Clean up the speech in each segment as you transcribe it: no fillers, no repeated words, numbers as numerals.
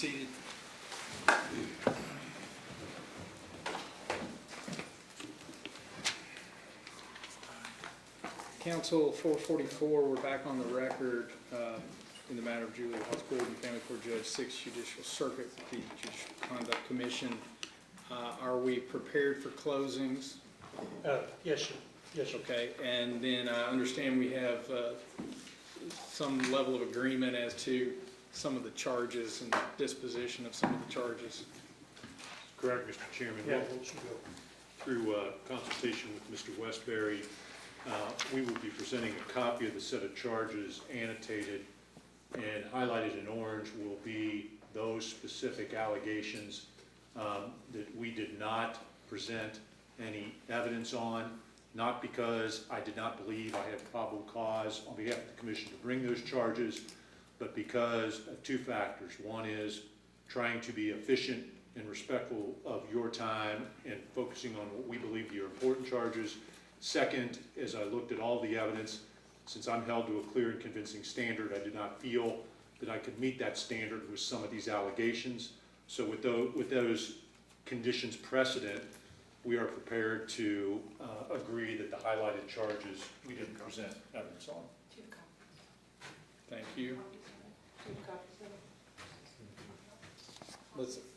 seated. Council 444, we're back on the record in the matter of Julia Watts Gordon, Family Court Judge, 6th Judicial Circuit, the Judicial Conduct Commission. Are we prepared for closings? Yes, sir. Yes, sir. Okay, and then I understand we have some level of agreement as to some of the charges and disposition of some of the charges. Correct, Mr. Chairman. Yeah, Well, once you go. through consultation with Mr. Westbury, we will be presenting a copy of the set of charges annotated, and highlighted in orange will be those specific allegations that we did not present any evidence on, not because I did not believe I had probable cause on behalf of the commission to bring those charges, but because of two factors. One is trying to be efficient and respectful of your time and focusing on what we believe are important charges. Second, as I looked at all the evidence, since I'm held to a clear and convincing standard, I did not feel that I could meet that standard with some of these allegations. So with those conditions precedent, we are prepared to agree that the highlighted charges we didn't present evidence on. Thank you.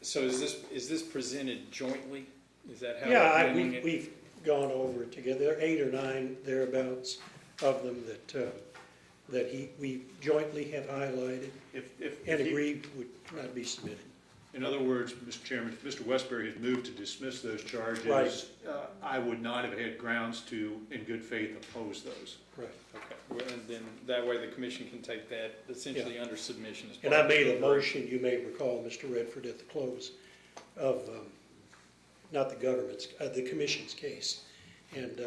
So is this presented jointly? Is that how? Yeah, we're doing it? we've gone over it together. There are 8 or 9 thereabouts of them that we jointly have highlighted and agreed would not be submitted. In other words, Mr. Chairman, if Mr. Westbury had moved to dismiss those charges, Right. I would not have had grounds to, in good faith, oppose those. Right. Okay, well, and then that way the commission can take that essentially under submission as part And I of the made a deliberation. motion, you may recall, Mr. Redford, at the close of, not the government's, the commission's case. And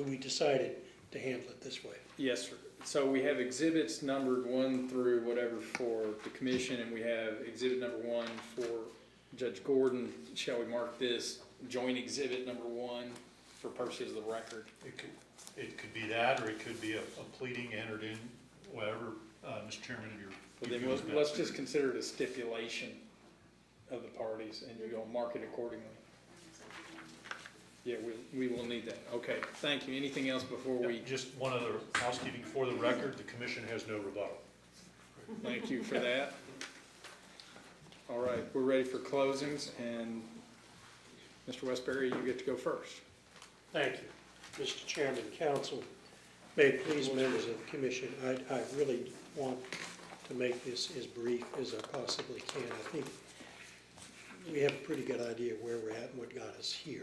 we decided to handle it this way. Yes, sir. So we have exhibits numbered 1 through whatever for the commission, and we have exhibit number 1 for Judge Gordon. Shall we mark this joint exhibit number 1 for purposes of the record? It could be that, or it could be a pleading entered in, whatever, Mr. Chairman, But then let's just consider it a stipulation of the parties, and you're going to mark it accordingly. Yeah, we will need that. Okay, thank you. Anything else before we? Just one other housekeeping for the record, the commission has no rebuttal. Thank you for that. All right, we're ready for closings, and Mr. Westbury, you get to go first. Thank you, Mr. Chairman, Council. May it please members of the commission, I really want to make this as brief as I possibly can. I think we have a pretty good idea where we're at and what got us here.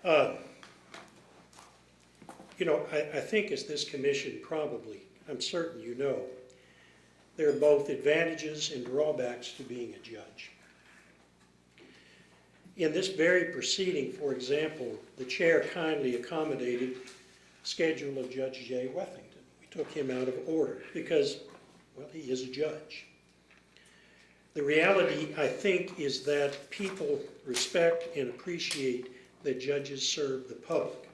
You know, I think as this commission probably, I'm certain you know, there are both advantages and drawbacks to being a judge. In this very proceeding, for example, the chair kindly accommodated the schedule of Judge Jay Wethington. We took him out of order because, well, he is a judge. The reality, I think, is that people respect and appreciate that judges serve the public.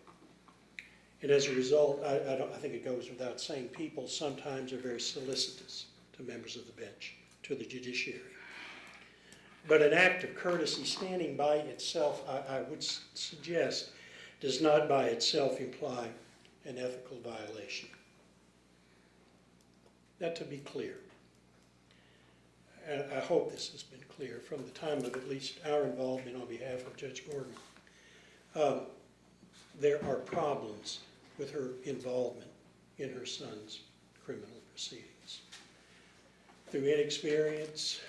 And as a result, I think it goes without saying, people sometimes are very solicitous to members of the bench, to the judiciary. But an act of courtesy standing by itself, I would suggest, does not by itself imply an ethical violation. That to be clear. And I hope this has been clear from the time of at least our involvement on behalf of Judge Gordon. There are problems with her involvement in her son's criminal proceedings. Through inexperience,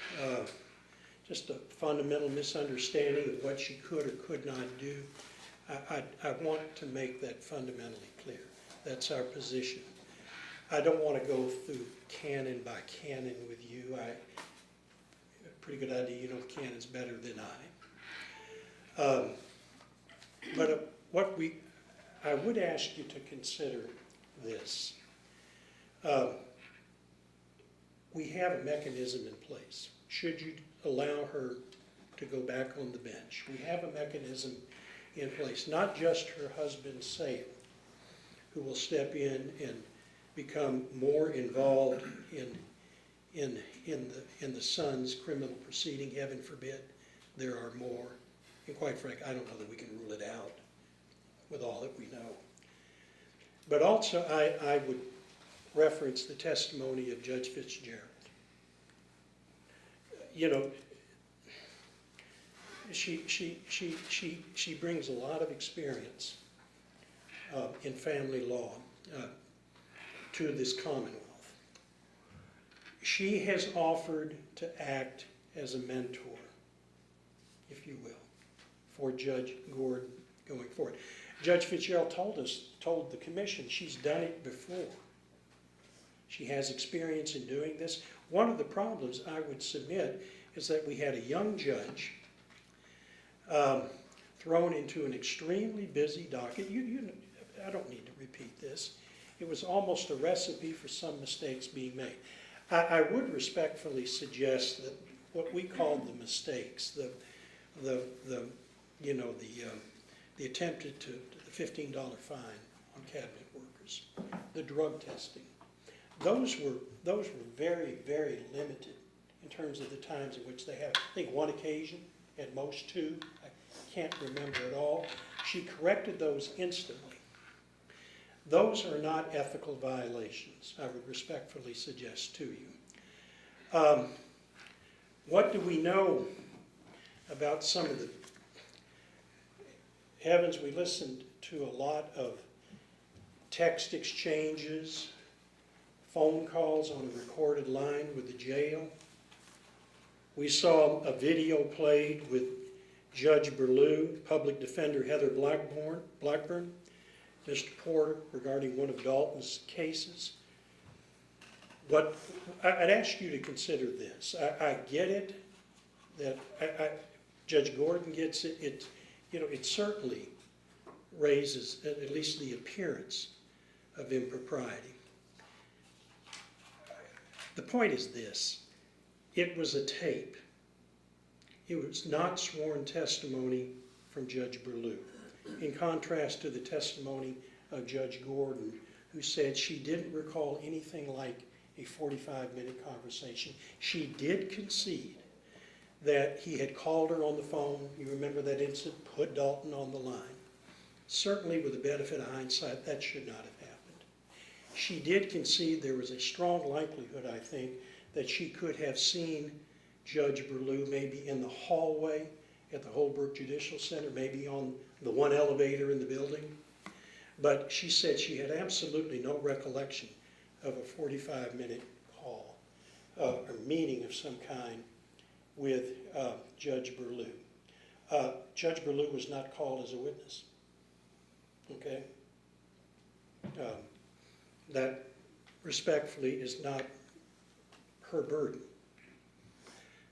just a fundamental misunderstanding of what she could or could not do. I want to make that fundamentally clear. That's our position. I don't want to go through canon by canon with you. I have a pretty good idea you know the canons better than I. But I would ask you to consider this. We have a mechanism in place. Should you allow her to go back on the bench, we have a mechanism in place, not just her husband, Sam, who will step in and become more involved in in the son's criminal proceeding, heaven forbid there are more. And quite frankly, I don't know that we can rule it out with all that we know. But also, I would reference the testimony of Judge Fitzgerald. You know, she brings a lot of experience in family law to this Commonwealth. She has offered to act as a mentor, if you will, for Judge Gordon going forward. Judge Fitzgerald told the commission she's done it before. She has experience in doing this. One of the problems I would submit is that we had a young judge thrown into an extremely busy docket. I don't need to repeat this. It was almost a recipe for some mistakes being made. I would respectfully suggest that what we called the mistakes, the attempted to the $15 fine on cabinet workers, the drug testing, those were very, very limited in terms of the times in which they have. I think one occasion, at most two. I can't remember at all. She corrected those instantly. Those are not ethical violations, I would respectfully suggest to you. What do we know about some of the... Heavens, we listened to a lot of text exchanges, phone calls on a recorded line with the jail. We saw a video played with Judge Burlew, Public Defender Heather Blackburn, Mr. Porter, regarding one of Dalton's cases. But I'd ask you to consider this. I get it, that Judge Gordon gets it. It certainly raises at least the appearance of impropriety. The point is this. It was a tape. It was not sworn testimony from Judge Burlew, in contrast to the testimony of Judge Gordon, who said she didn't recall anything like a 45-minute conversation. She did concede that he had called her on the phone. You remember that incident, put Dalton on the line. Certainly, with the benefit of hindsight, that should not have happened. She did concede there was a strong likelihood, I think, that she could have seen Judge Burlew maybe in the hallway at the Holbrook Judicial Center, maybe on the one elevator in the building. But she said she had absolutely no recollection of a 45-minute call or meeting of some kind with Judge Burlew. Judge Burlew was not called as a witness. Okay? That, respectfully, is not her burden.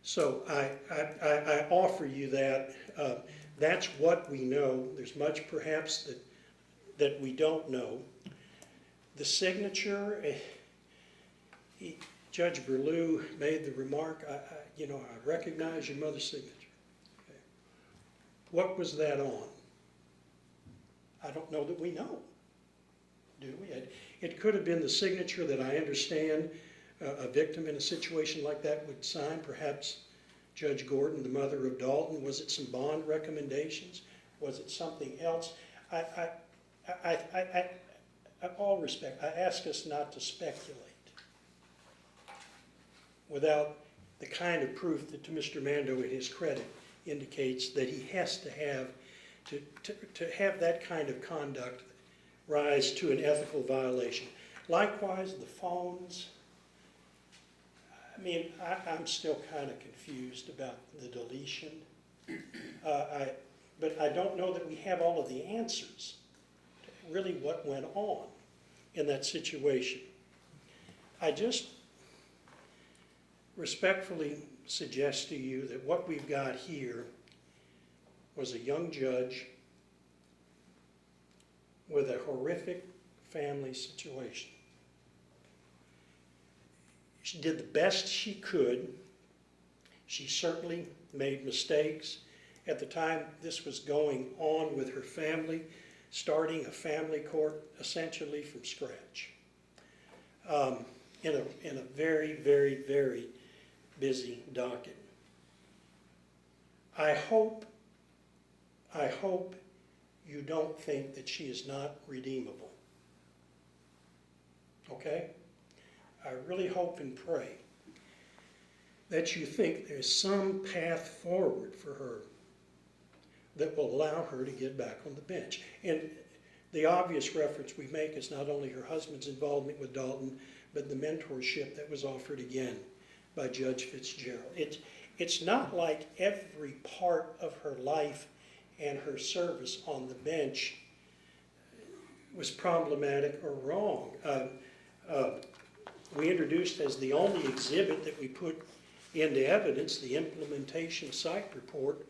So I offer you that. That's what we know. There's much, perhaps, that we don't know. The signature, Judge Burlew made the remark, I recognize your mother's signature. Okay. What was that on? I don't know that we know. Do we? It could have been the signature that I understand a victim in a situation like that would sign. Perhaps Judge Gordon, the mother of Dalton. Was it some bond recommendations? Was it something else? All respect, I ask us not to speculate without the kind of proof that, to Mr. Mando, in his credit, indicates that he has to have to have that kind of conduct rise to an ethical violation. Likewise, the phones. I mean, I'm still kind of confused about the deletion. But I don't know that we have all of the answers to really what went on in that situation. I just respectfully suggest to you that what we've got here was a young judge with a horrific family situation. She did the best she could. She certainly made mistakes. At the time this was going on with her family, starting a family court essentially from scratch. in a very, very, very busy docket. I hope you don't think that she is not redeemable. Okay? I really hope and pray that you think there's some path forward for her that will allow her to get back on the bench. And the obvious reference we make is not only her husband's involvement with Dalton, but the mentorship that was offered again by Judge Fitzgerald. It's not like every part of her life and her service on the bench was problematic or wrong. We introduced as the only exhibit that we put into evidence the implementation site report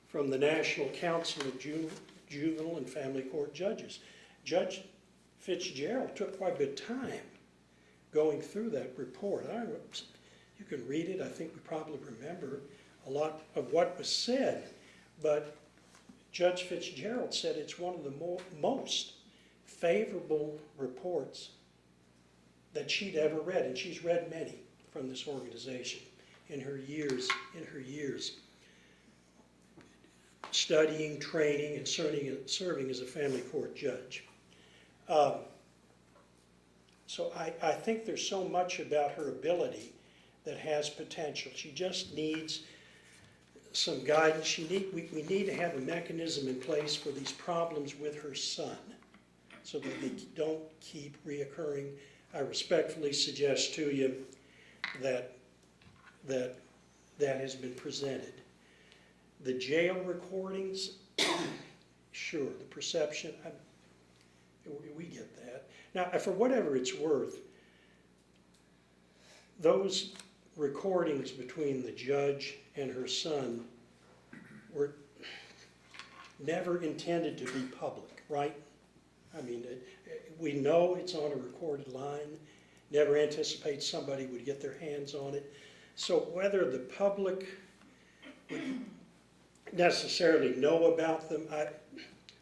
from the National Council of Juvenile and Family Court Judges. Judge Fitzgerald took quite a bit of time going through that report. You can read it. I think we probably remember a lot of what was said, but Judge Fitzgerald said it's one of the most favorable reports that she'd ever read, and she's read many from this organization in her years studying, training, and serving as a family court judge. So I think there's so much about her ability that has potential. She just needs some guidance. We need to have a mechanism in place for these problems with her son so that they don't keep reoccurring. I respectfully suggest to you that has been presented. The jail recordings, sure, the perception, we get that. Now, for whatever it's worth, those recordings between the judge and her son were never intended to be public, right? I mean, we know it's on a recorded line, never anticipate somebody would get their hands on it. So whether the public would necessarily know about them,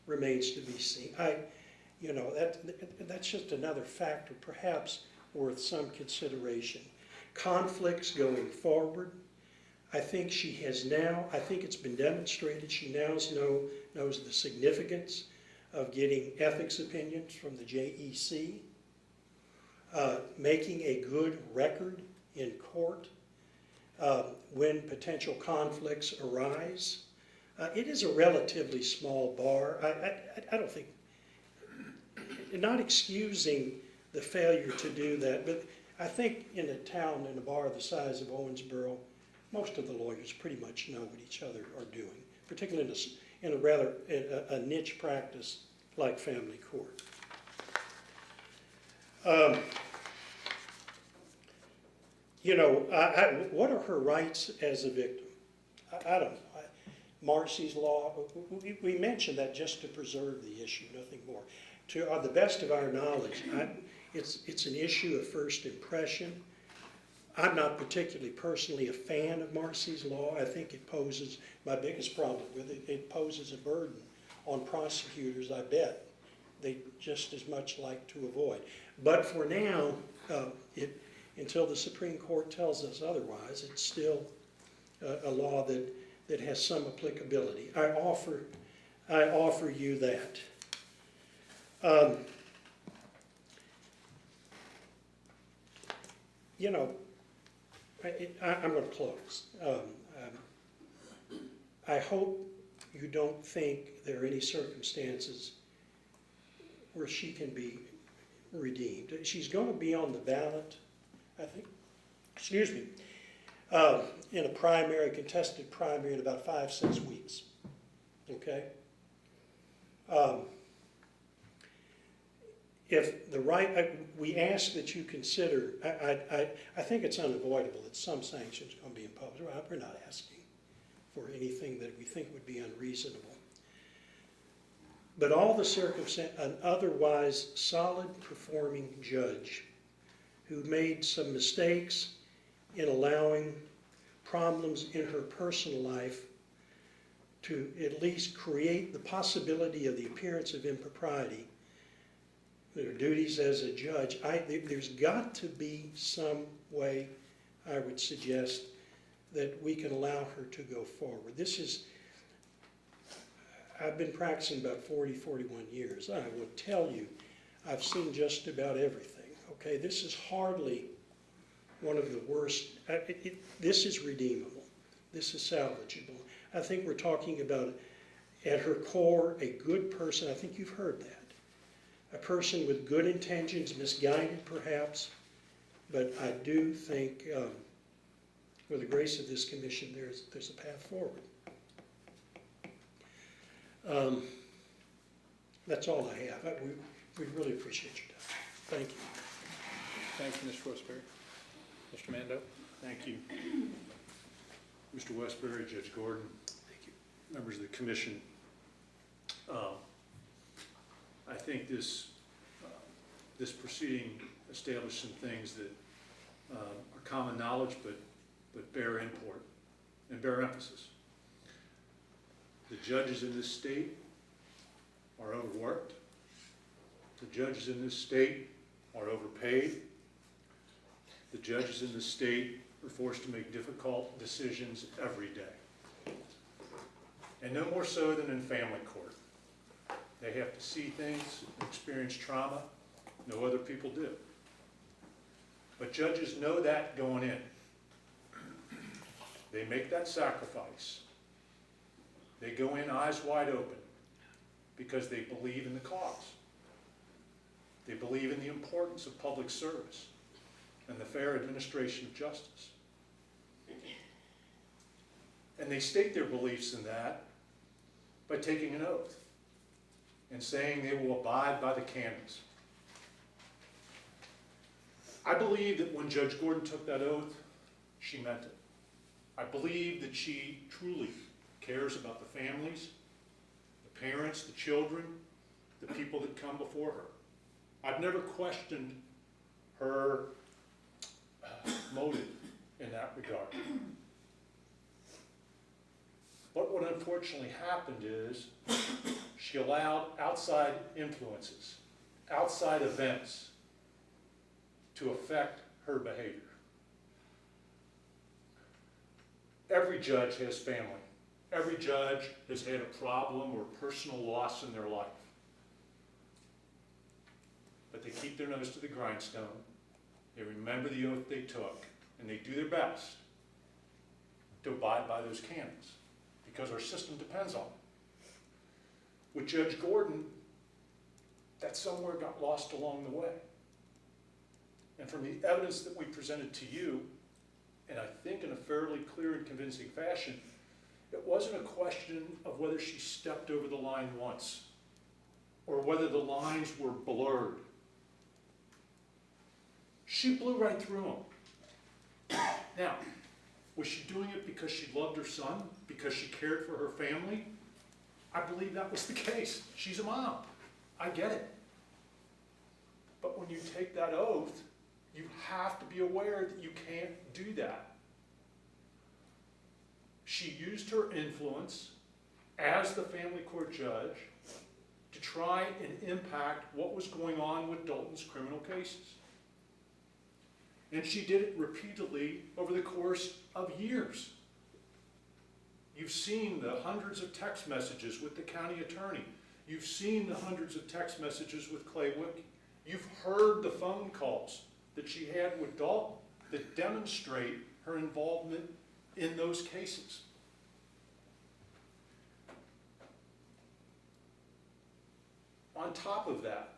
remains to be seen. That's just another factor perhaps worth some consideration. Conflicts going forward. I think it's been demonstrated she now knows the significance of getting ethics opinions from the JEC, making a good record in court when potential conflicts arise. It is a relatively small bar. I don't think, not excusing the failure to do that, but I think in a town, in a bar the size of Owensboro, most of the lawyers pretty much know what each other are doing, particularly in a niche practice like family court. What are her rights as a victim? I don't know. Marcy's Law, we mentioned that just to preserve the issue, nothing more. To the best of our knowledge, it's an issue of first impression. I'm not particularly personally a fan of Marcy's Law. I think it poses, my biggest problem with it, it poses a burden on prosecutors, I bet, they just as much like to avoid. But for now, until the Supreme Court tells us otherwise, it's still a law that has some applicability. I offer you that. I'm going to close. I hope you don't think there are any circumstances where she can be redeemed. She's going to be on the ballot, I think, in a contested primary in about 5-6 weeks, okay? We ask that you consider, I think it's unavoidable that some sanctions are going to be imposed. We're not asking for anything that we think would be unreasonable. But all the circumstances, an otherwise solid performing judge who made some mistakes in allowing problems in her personal life to at least create the possibility of the appearance of impropriety, their duties as a judge, there's got to be some way, I would suggest, that we can allow her to go forward. I've been practicing about 41 years. I will tell you, I've seen just about everything, okay? This is hardly one of the worst. This is redeemable. This is salvageable. I think we're talking about, at her core, a good person. I think you've heard that. A person with good intentions, misguided perhaps, but I do think, with the grace of this commission, there's a path forward. That's all I have. We really appreciate your time. Thank you. Thank you, Mr. Westbury. Mr. Mando? Thank you. Mr. Westbury, Judge Gordon, members of the commission. I think this proceeding established some things that are common knowledge, but bear import and bear emphasis. The judges in this state are overworked. The judges in this state are overpaid. The judges in this state are forced to make difficult decisions every day. And no more so than in family court. They have to see things, experience trauma no other people do. But judges know that going in. They make that sacrifice. They go in eyes wide open because they believe in the cause. They believe in the importance of public service and the fair administration of justice. And they state their beliefs in that by taking an oath and saying they will abide by the canons. I believe that when Judge Gordon took that oath, she meant it. I believe that she truly cares about the families, the parents, the children, the people that come before her. I've never questioned her motive in that regard. But what unfortunately happened is she allowed outside influences, outside events, to affect her behavior. Every judge has family. Every judge has had a problem or personal loss in their life. But they keep their nose to the grindstone. They remember the oath they took, and they do their best to abide by those canons, because our system depends on it. With Judge Gordon, that somewhere got lost along the way. And from the evidence that we presented to you, and I think in a fairly clear and convincing fashion, it wasn't a question of whether she stepped over the line once or whether the lines were blurred. She blew right through them. Now, was she doing it because she loved her son, because she cared for her family? I believe that was the case. She's a mom. I get it. But when you take that oath, you have to be aware that you can't do that. She used her influence as the family court judge to try and impact what was going on with Dalton's criminal cases. And she did it repeatedly over the course of years. You've seen the hundreds of text messages with the county attorney. You've seen the hundreds of text messages with Clay Wilkie. You've heard the phone calls that she had with Dalton that demonstrate her involvement in those cases. On top of that,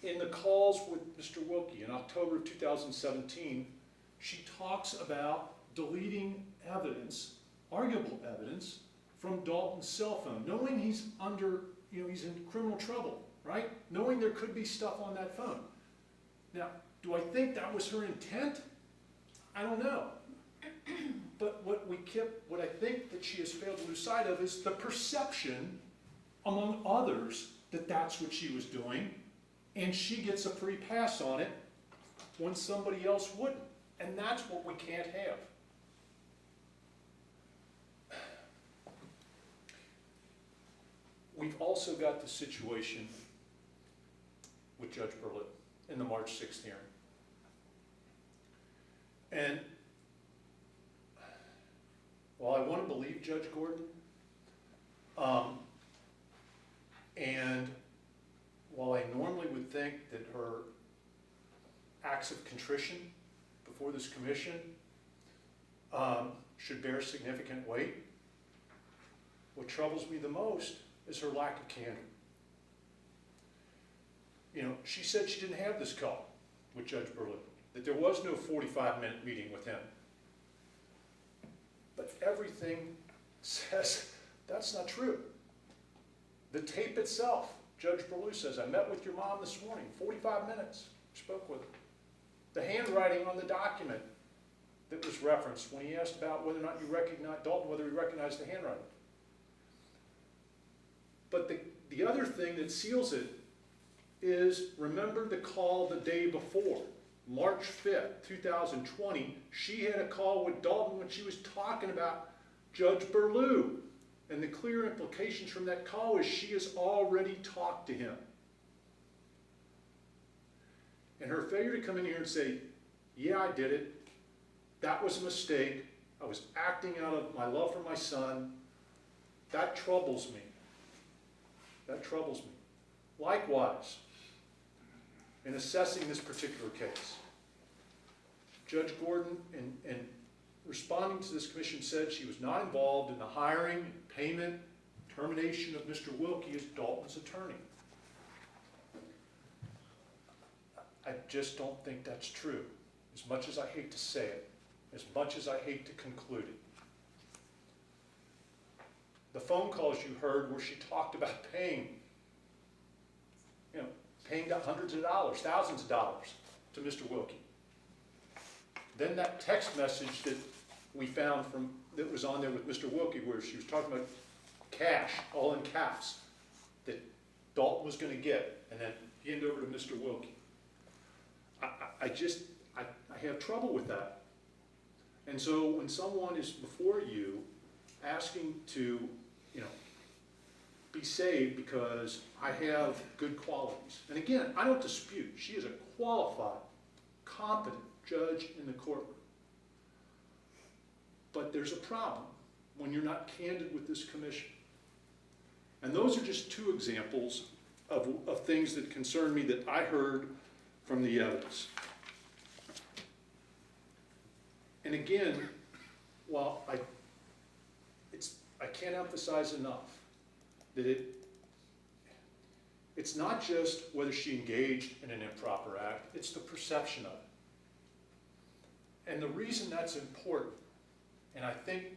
in the calls with Mr. Wilkie in October of 2017, she talks about deleting evidence, arguable evidence, from Dalton's cell phone, knowing he's he's in criminal trouble, right? Knowing there could be stuff on that phone. Now, do I think that was her intent? I don't know. But what I think that she has failed to lose sight of is the perception among others that that's what she was doing, and she gets a free pass on it when somebody else wouldn't. And that's what we can't have. We've also got the situation with Judge Berlew in the March 6th hearing. And while I want to believe Judge Gordon, and while I normally would think that her acts of contrition before this commission should bear significant weight, what troubles me the most is her lack of candor. You know, she said she didn't have this call with Judge Berlew, that there was no 45-minute meeting with him. But everything says that's not true. The tape itself, Judge Berlew says, I met with your mom this morning, 45 minutes, spoke with her. The handwriting on the document that was referenced when he asked about whether or not you recognized, Dalton, whether he recognized the handwriting. But the other thing that seals it is, remember the call the day before, March 5th, 2020, she had a call with Dalton when she was talking about Judge Berlew. And the clear implications from that call is she has already talked to him. And her failure to come in here and say, yeah, I did it. That was a mistake. I was acting out of my love for my son. That troubles me. That troubles me. Likewise, in assessing this particular case, Judge Gordon, in responding to this commission, said she was not involved in the hiring, payment, termination of Mr. Wilkie as Dalton's attorney. I just don't think that's true, as much as I hate to say it, as much as I hate to conclude it. The phone calls you heard where she talked about paying hundreds of dollars, thousands of dollars to Mr. Wilkie. Then that text message that we found that was on there with Mr. Wilkie, where she was talking about cash, all in caps, that Dalton was going to get, and then hand over to Mr. Wilkie. I have trouble with that. And so when someone is before you asking to, be saved because I have good qualities. And again, I don't dispute, she is a qualified, competent judge in the courtroom. But there's a problem when you're not candid with this commission. And those are just two examples of things that concern me that I heard from the evidence. And again, while I can't emphasize enough that it's not just whether she engaged in an improper act, it's the perception of it. And the reason that's important, and I think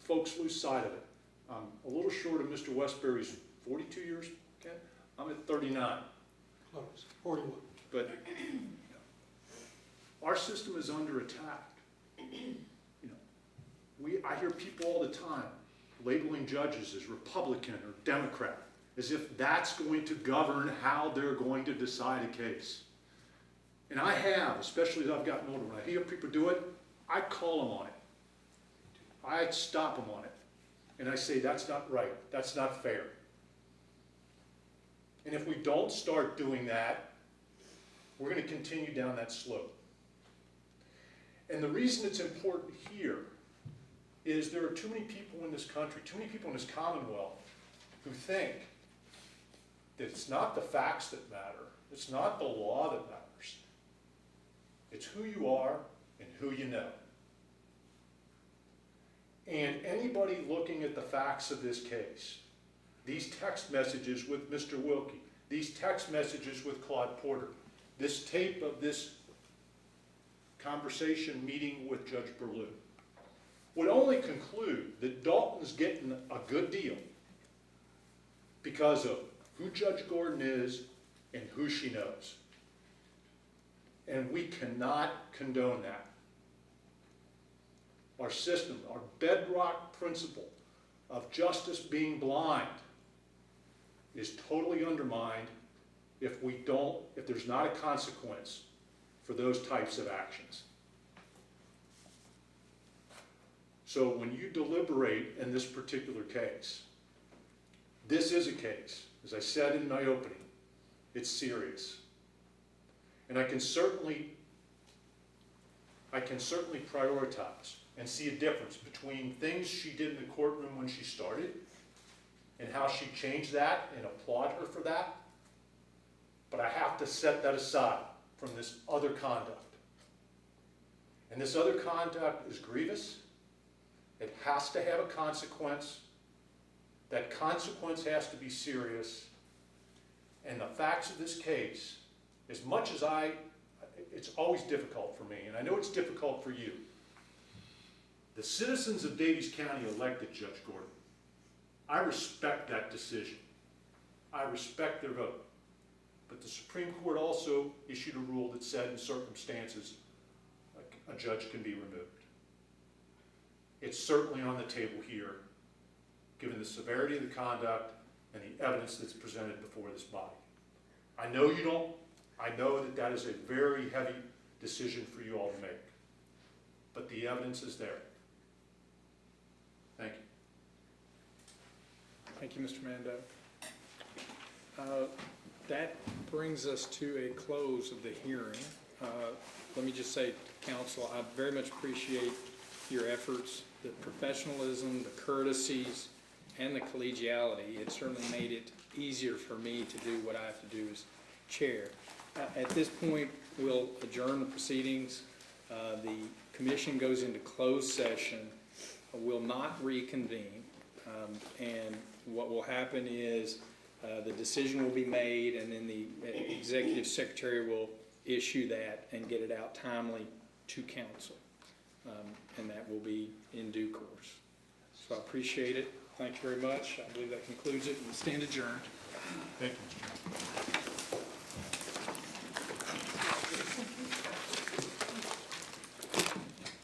folks lose sight of it, I'm a little short of Mr. Westbury's 42 years, okay? I'm at 39. Close, 41. But our system is under attack. I hear people all the time labeling judges as Republican or Democrat, as if that's going to govern how they're going to decide a case. And I have, especially as I've gotten older, when I hear people do it, I call them on it. I stop them on it. And I say, that's not right. That's not fair. And if we don't start doing that, we're going to continue down that slope. And the reason it's important here is there are too many people in this country, too many people in this Commonwealth who think that it's not the facts that matter, it's not the law that matters, it's who you are and who you know. And anybody looking at the facts of this case, these text messages with Mr. Wilkie, these text messages with Claude Porter, this tape of this conversation meeting with Judge Berlew, would only conclude that Dalton's getting a good deal because of who Judge Gordon is and who she knows. And we cannot condone that. Our system, our bedrock principle of justice being blind is totally undermined if there's not a consequence for those types of actions. So when you deliberate in this particular case, this is a case, as I said in my opening, it's serious. And I can certainly prioritize and see a difference between things she did in the courtroom when she started and how she changed that and applaud her for that. But I have to set that aside from this other conduct. And this other conduct is grievous. It has to have a consequence. That consequence has to be serious. And the facts of this case, as much as it's always difficult for me, and I know it's difficult for you. The citizens of Daviess County elected Judge Gordon. I respect that decision. I respect their vote. But the Supreme Court also issued a rule that said in circumstances a judge can be removed. It's certainly on the table here, given the severity of the conduct and the evidence that's presented before this body. I know you don't. I know that that is a very heavy decision for you all to make. But the evidence is there. Thank you. Thank you, Mr. Mando. That brings us to a close of the hearing. Let me just say to council, I very much appreciate your efforts, the professionalism, the courtesies, and the collegiality. It certainly made it easier for me to do what I have to do as chair. At this point, we'll adjourn the proceedings. The commission goes into closed session, will not reconvene, and what will happen is the decision will be made, and then the executive secretary will issue that and get it out timely to council, and that will be in due course. So I appreciate it. Thank you very much. I believe that concludes it. We stand adjourned. Thank you, Mr. Chairman.